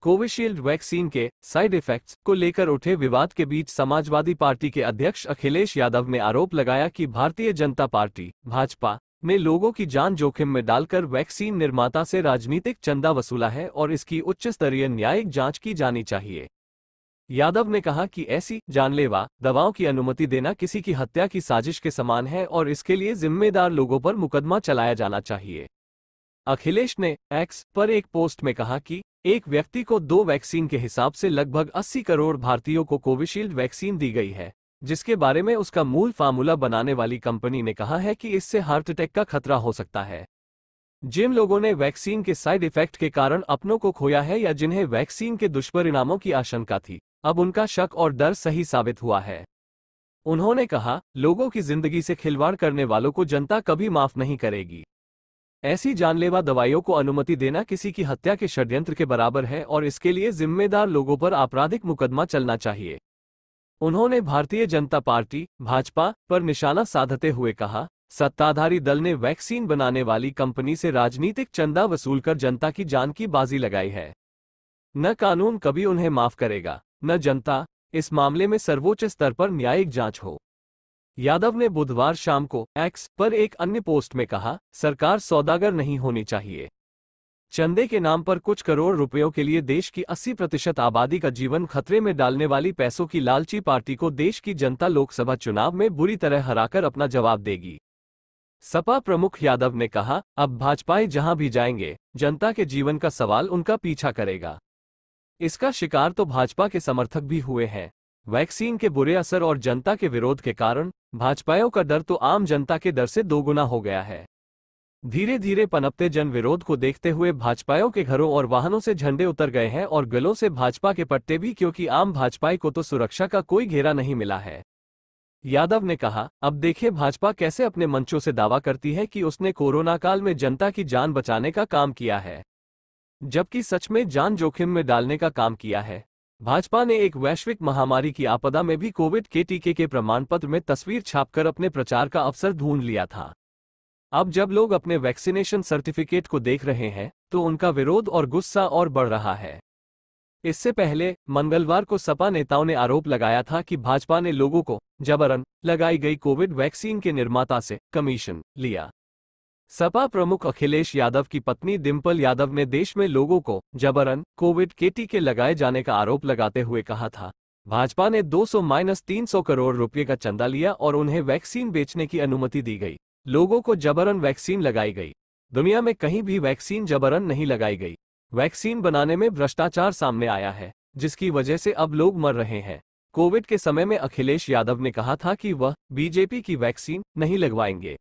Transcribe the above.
Covishield vaccine के side effects को लेकर उठे विवाद के बीच समाजवादी पार्टी के अध्यक्ष अखिलेश यादव ने आरोप लगाया कि भारतीय जनता पार्टी भाजपा ने लोगों की जान जोखिम में डालकर वैक्सीन निर्माता से राजनीतिक चंदा वसूला है और इसकी उच्च स्तरीय न्यायिक जांच की जानी चाहिए। यादव ने कहा कि ऐसी जानलेवा दवाओं की अनुमति देना किसी की हत्या की साजिश के समान है और इसके लिए जिम्मेदार लोगों पर मुकदमा चलाया जाना चाहिए। अखिलेश ने एक्स पर एक पोस्ट में कहा कि एक व्यक्ति को 2 वैक्सीन के हिसाब से लगभग 80 करोड़ भारतीयों को कोविशील्ड वैक्सीन दी गई है, जिसके बारे में उसका मूल फार्मूला बनाने वाली कंपनी ने कहा है कि इससे हार्ट अटैक का खतरा हो सकता है। जिन लोगों ने वैक्सीन के साइड इफेक्ट के कारण अपनों को खोया है या जिन्हें वैक्सीन के दुष्परिणामों की आशंका थी, अब उनका शक और डर सही साबित हुआ है। उन्होंने कहा, लोगों की जिंदगी से खिलवाड़ करने वालों को जनता कभी माफ नहीं करेगी। ऐसी जानलेवा दवाइयों को अनुमति देना किसी की हत्या के षड्यंत्र के बराबर है और इसके लिए जिम्मेदार लोगों पर आपराधिक मुकदमा चलना चाहिए। उन्होंने भारतीय जनता पार्टी भाजपा पर निशाना साधते हुए कहा, सत्ताधारी दल ने वैक्सीन बनाने वाली कंपनी से राजनीतिक चंदा वसूलकर जनता की जान की बाजी लगाई है। न कानून कभी उन्हें माफ करेगा, न जनता। इस मामले में सर्वोच्च स्तर पर न्यायिक जांच हो। यादव ने बुधवार शाम को एक्स पर एक अन्य पोस्ट में कहा, सरकार सौदागर नहीं होनी चाहिए। चंदे के नाम पर कुछ करोड़ रुपयों के लिए देश की 80% आबादी का जीवन खतरे में डालने वाली पैसों की लालची पार्टी को देश की जनता लोकसभा चुनाव में बुरी तरह हराकर अपना जवाब देगी। सपा प्रमुख यादव ने कहा, अब भाजपाई जहां भी जाएंगे, जनता के जीवन का सवाल उनका पीछा करेगा। इसका शिकार तो भाजपा के समर्थक भी हुए हैं। वैक्सीन के बुरे असर और जनता के विरोध के कारण भाजपाइयों का डर तो आम जनता के डर से दोगुना हो गया है। धीरे धीरे पनपते जन विरोध को देखते हुए भाजपाइयों के घरों और वाहनों से झंडे उतर गए हैं और गलों से भाजपा के पट्टे भी, क्योंकि आम भाजपाई को तो सुरक्षा का कोई घेरा नहीं मिला है। यादव ने कहा, अब देखिए भाजपा कैसे अपने मंचों से दावा करती है कि उसने कोरोना काल में जनता की जान बचाने का काम किया है, जबकि सच में जान जोखिम में डालने का काम किया है। भाजपा ने एक वैश्विक महामारी की आपदा में भी कोविड के टीके के प्रमाण पत्र में तस्वीर छापकर अपने प्रचार का अवसर ढूंढ लिया था। अब जब लोग अपने वैक्सीनेशन सर्टिफिकेट को देख रहे हैं तो उनका विरोध और गुस्सा और बढ़ रहा है। इससे पहले मंगलवार को सपा नेताओं ने आरोप लगाया था कि भाजपा ने लोगों को जबरन लगाई गई कोविड वैक्सीन के निर्माता से कमीशन लिया। सपा प्रमुख अखिलेश यादव की पत्नी डिंपल यादव ने देश में लोगों को जबरन कोविड के टीके लगाए जाने का आरोप लगाते हुए कहा था, भाजपा ने 200-300 करोड़ रुपए का चंदा लिया और उन्हें वैक्सीन बेचने की अनुमति दी गई। लोगों को जबरन वैक्सीन लगाई गई। दुनिया में कहीं भी वैक्सीन जबरन नहीं लगाई गई। वैक्सीन बनाने में भ्रष्टाचार सामने आया है, जिसकी वजह से अब लोग मर रहे हैं। कोविड के समय में अखिलेश यादव ने कहा था कि वह बीजेपी की वैक्सीन नहीं लगवाएंगे।